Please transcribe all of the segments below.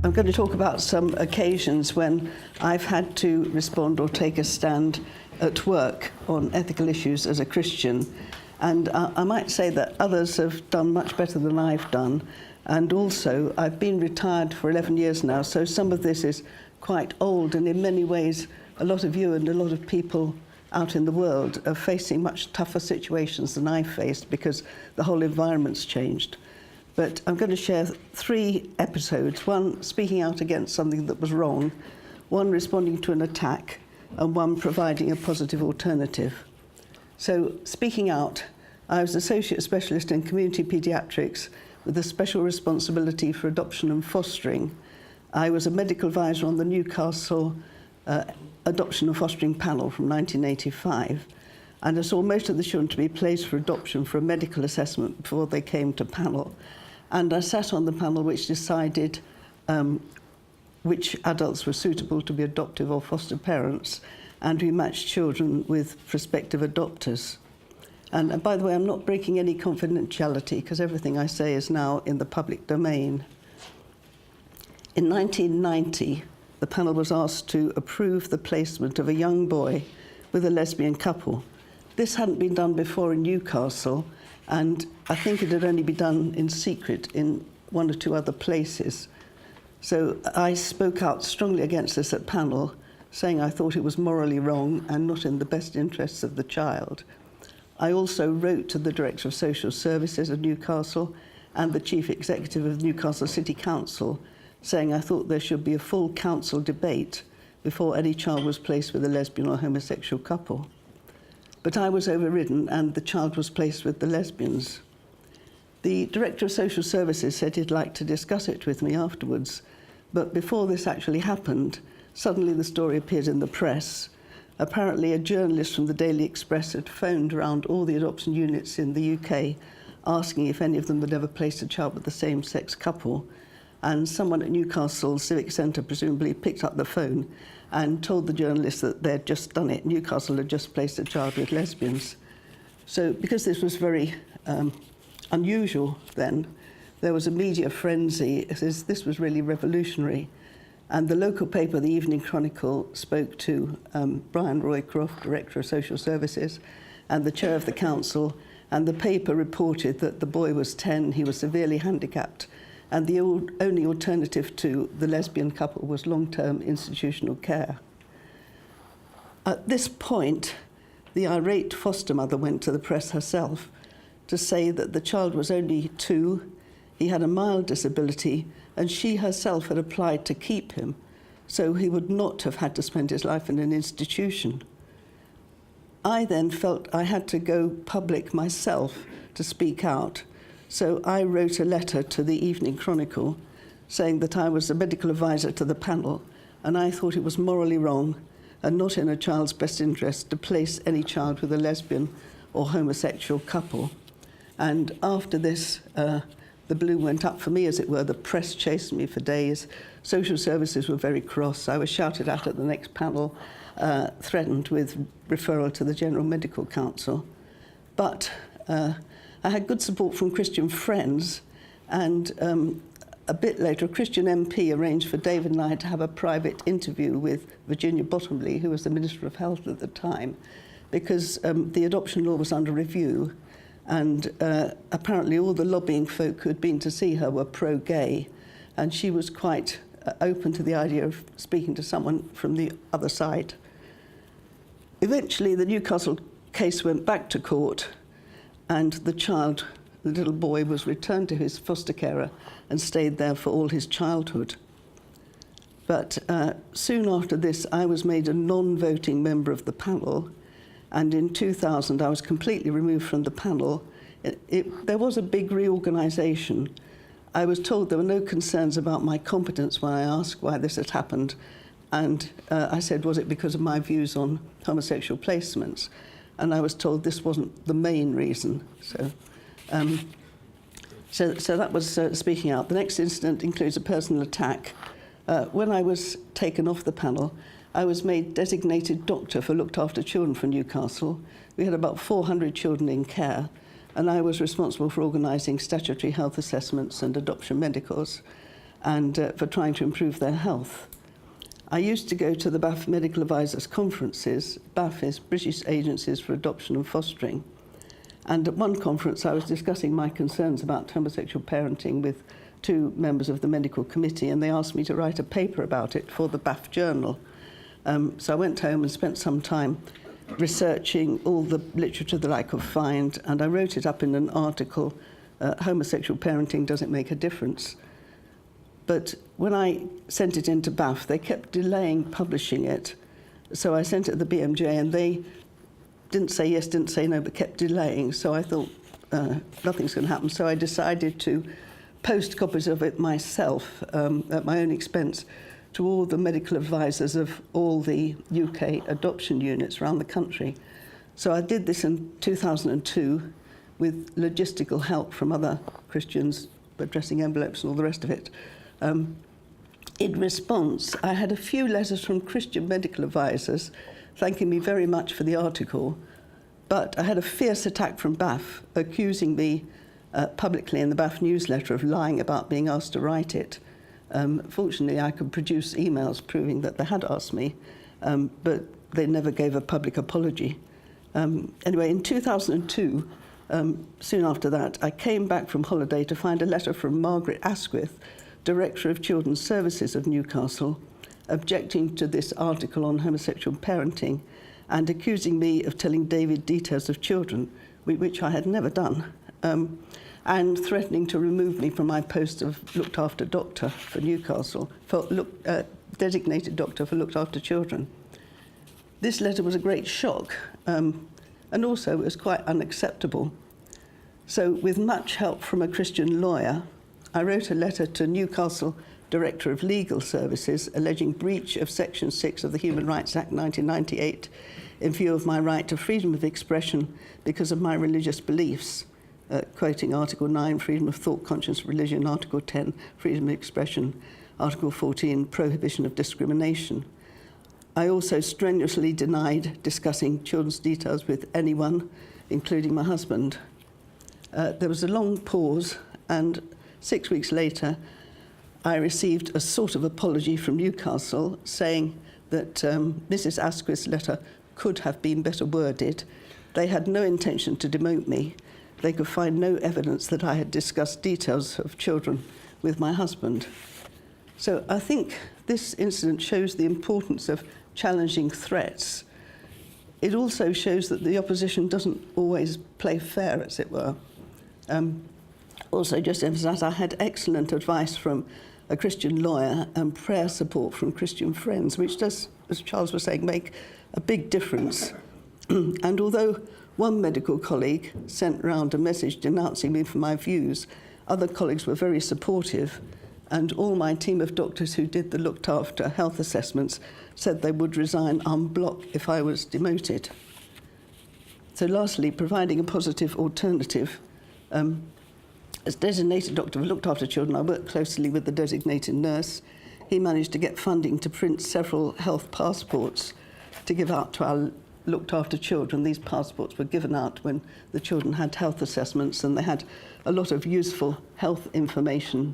I'm going to talk about some occasions when I've had to respond or take a stand at work on ethical issues as a Christian. And I might say that others have done much better than I've done. And also, I've been retired for 11 years now, so some of this is quite old. And in many ways, a lot of you and a lot of people out in the world are facing much tougher situations than I faced because the whole environment's changed. But I'm going to share 3 episodes, one speaking out against something that was wrong, one responding to an attack, and one providing a positive alternative. So, speaking out, I was Associate Specialist in Community Paediatrics with a special responsibility for adoption and fostering. I was a medical advisor on the Newcastle Adoption and Fostering Panel from 1985, and I saw most of the children to be placed for adoption for a medical assessment before they came to panel. And I sat on the panel which decided which adults were suitable to be adoptive or foster parents, and we matched children with prospective adopters. And by the way, I'm not breaking any confidentiality because everything I say is now in the public domain. In 1990, the panel was asked to approve the placement of a young boy with a lesbian couple. This hadn't been done before in Newcastle, and I think it had only been done in secret in 1 or 2 other places. So I spoke out strongly against this at panel, saying I thought it was morally wrong and not in the best interests of the child. I also wrote to the Director of Social Services of Newcastle and the Chief Executive of Newcastle City Council, saying I thought there should be a full council debate before any child was placed with a lesbian or homosexual couple. But I was overridden and the child was placed with the lesbians. The Director of Social Services said he'd like to discuss it with me afterwards, but before this actually happened, suddenly the story appeared in the press. Apparently a journalist from the Daily Express had phoned around all the adoption units in the UK asking if any of them had ever placed a child with the same-sex couple, and someone at Newcastle Civic Centre presumably picked up the phone and told the journalist that they'd just done it. Newcastle had just placed a child with lesbians. So because this was very unusual then, there was a media frenzy. This was really revolutionary. And the local paper, the Evening Chronicle, spoke to Brian Roycroft, Director of Social Services, and the Chair of the Council, and the paper reported that the boy was 10, he was severely handicapped, and the only alternative to the lesbian couple was long-term institutional care. At this point, the irate foster mother went to the press herself to say that the child was only 2, he had a mild disability, and she herself had applied to keep him, so he would not have had to spend his life in an institution. I then felt I had to go public myself to speak out. So I wrote a letter to the Evening Chronicle saying that I was a medical advisor to the panel and I thought it was morally wrong and not in a child's best interest to place any child with a lesbian or homosexual couple. And after this, the balloon went up for me, as it were. The press chased me for days. Social services were very cross. I was shouted at the next panel, threatened with referral to the General Medical Council. But I had good support from Christian friends, and a bit later, a Christian MP arranged for David and I to have a private interview with Virginia Bottomley, who was the Minister of Health at the time, because the adoption law was under review, and apparently all the lobbying folk who had been to see her were pro-gay, and she was quite open to the idea of speaking to someone from the other side. Eventually, the Newcastle case went back to court, and the child, the little boy, was returned to his foster carer and stayed there for all his childhood. But soon after this, I was made a non-voting member of the panel, and in 2000, I was completely removed from the panel. There was a big reorganisation. I was told there were no concerns about my competence when I asked why this had happened, and I said, was it because of my views on homosexual placements? And I was told this wasn't the main reason. So that was speaking out. The next incident includes a personal attack. When I was taken off the panel, I was made designated doctor for looked after children for Newcastle. We had about 400 children in care, and I was responsible for organising statutory health assessments and adoption medicals. and for trying to improve their health. I used to go to the BAF Medical Advisors Conferences. BAF is British Agencies for Adoption and Fostering. And at one conference, I was discussing my concerns about homosexual parenting with two members of the medical committee, and they asked me to write a paper about it for the BAF journal. So I went home and spent some time researching all the literature that I could find, and I wrote it up in an article, Homosexual Parenting, Does It Make a Difference? But when I sent it into BAF, they kept delaying publishing it. So I sent it to the BMJ, and they didn't say yes, didn't say no, but kept delaying. So I thought, nothing's going to happen. So I decided to post copies of it myself at my own expense to all the medical advisors of all the UK adoption units around the country. So I did this in 2002 with logistical help from other Christians, addressing envelopes and all the rest of it. In response, I had a few letters from Christian medical advisors thanking me very much for the article, but I had a fierce attack from BAF accusing me publicly in the BAF newsletter of lying about being asked to write it. Fortunately, I could produce emails proving that they had asked me, but they never gave a public apology. Anyway, in 2002, soon after that, I came back from holiday to find a letter from Margaret Asquith, Director of Children's Services of Newcastle, objecting to this article on homosexual parenting and accusing me of telling David details of children, which I had never done, and threatening to remove me from my post of looked after doctor for Newcastle, designated doctor for looked after children. This letter was a great shock, and also it was quite unacceptable. So with much help from a Christian lawyer, I wrote a letter to Newcastle Director of Legal Services alleging breach of Section 6 of the Human Rights Act 1998 in view of my right to freedom of expression because of my religious beliefs, quoting Article 9, freedom of thought, conscience, religion, Article 10, freedom of expression, Article 14, prohibition of discrimination. I also strenuously denied discussing children's details with anyone, including my husband. There was a long pause, and 6 weeks later, I received a sort of apology from Newcastle saying that Mrs. Asquith's letter could have been better worded. They had no intention to demote me. They could find no evidence that I had discussed details of children with my husband. So I think this incident shows the importance of challenging threats. It also shows that the opposition doesn't always play fair, as it were. Also, just to emphasise, I had excellent advice from a Christian lawyer and prayer support from Christian friends, which does, as Charles was saying, make a big difference. And although one medical colleague sent round a message denouncing me for my views, other colleagues were very supportive, and all my team of doctors who did the looked after health assessments said they would resign en bloc if I was demoted. So lastly, providing a positive alternative. As designated doctor who looked after children, I worked closely with the designated nurse. He managed to get funding to print several health passports to give out to our looked after children. These passports were given out when the children had health assessments, and they had a lot of useful health information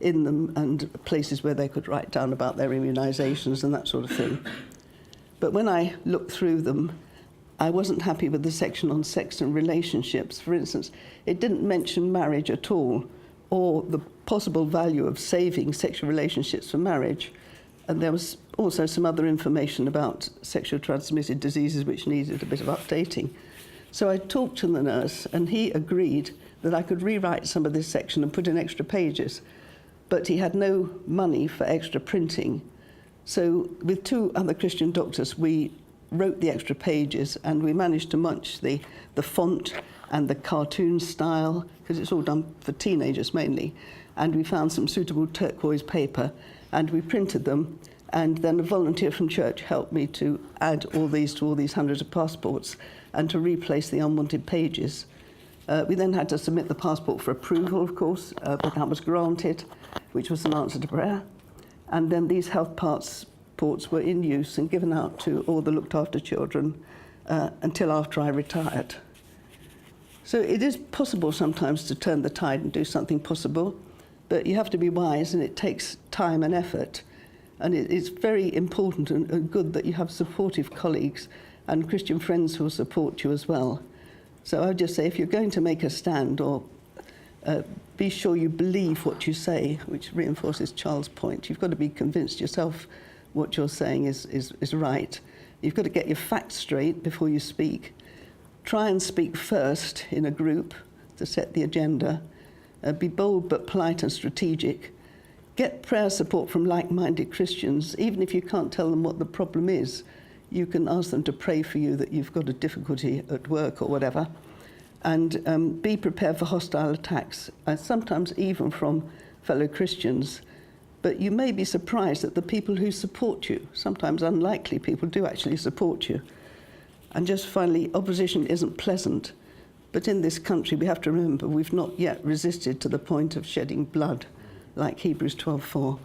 in them and places where they could write down about their immunisations and that sort of thing. But when I looked through them, I wasn't happy with the section on sex and relationships. For instance, it didn't mention marriage at all, or the possible value of saving sexual relationships for marriage. And there was also some other information about sexually transmitted diseases which needed a bit of updating. So I talked to the nurse, and he agreed that I could rewrite some of this section and put in extra pages, but he had no money for extra printing. So with two other Christian doctors, we wrote the extra pages, and we managed to match the font and the cartoon style, because it's all done for teenagers mainly, and we found some suitable turquoise paper, and we printed them, and then a volunteer from church helped me to add all these to all these hundreds of passports and to replace the unwanted pages. We then had to submit the passport for approval, of course, but that was granted, which was an answer to prayer. And then these health passports were in use and given out to all the looked after children until after I retired. So it is possible sometimes to turn the tide and do something possible. But you have to be wise, and it takes time and effort. And it's very important and good that you have supportive colleagues and Christian friends who will support you as well. So I would just say, if you're going to make a stand, or be sure you believe what you say, which reinforces Charles' point. You've got to be convinced yourself what you're saying is right. You've got to get your facts straight before you speak. Try and speak first in a group to set the agenda. Be bold but polite and strategic. Get prayer support from like-minded Christians. Even if you can't tell them what the problem is, you can ask them to pray for you that you've got a difficulty at work or whatever. And be prepared for hostile attacks, sometimes even from fellow Christians. But you may be surprised that the people who support you, sometimes unlikely people, do actually support you. And just finally, opposition isn't pleasant. But in this country, we have to remember we've not yet resisted to the point of shedding blood, like Hebrews 12:4.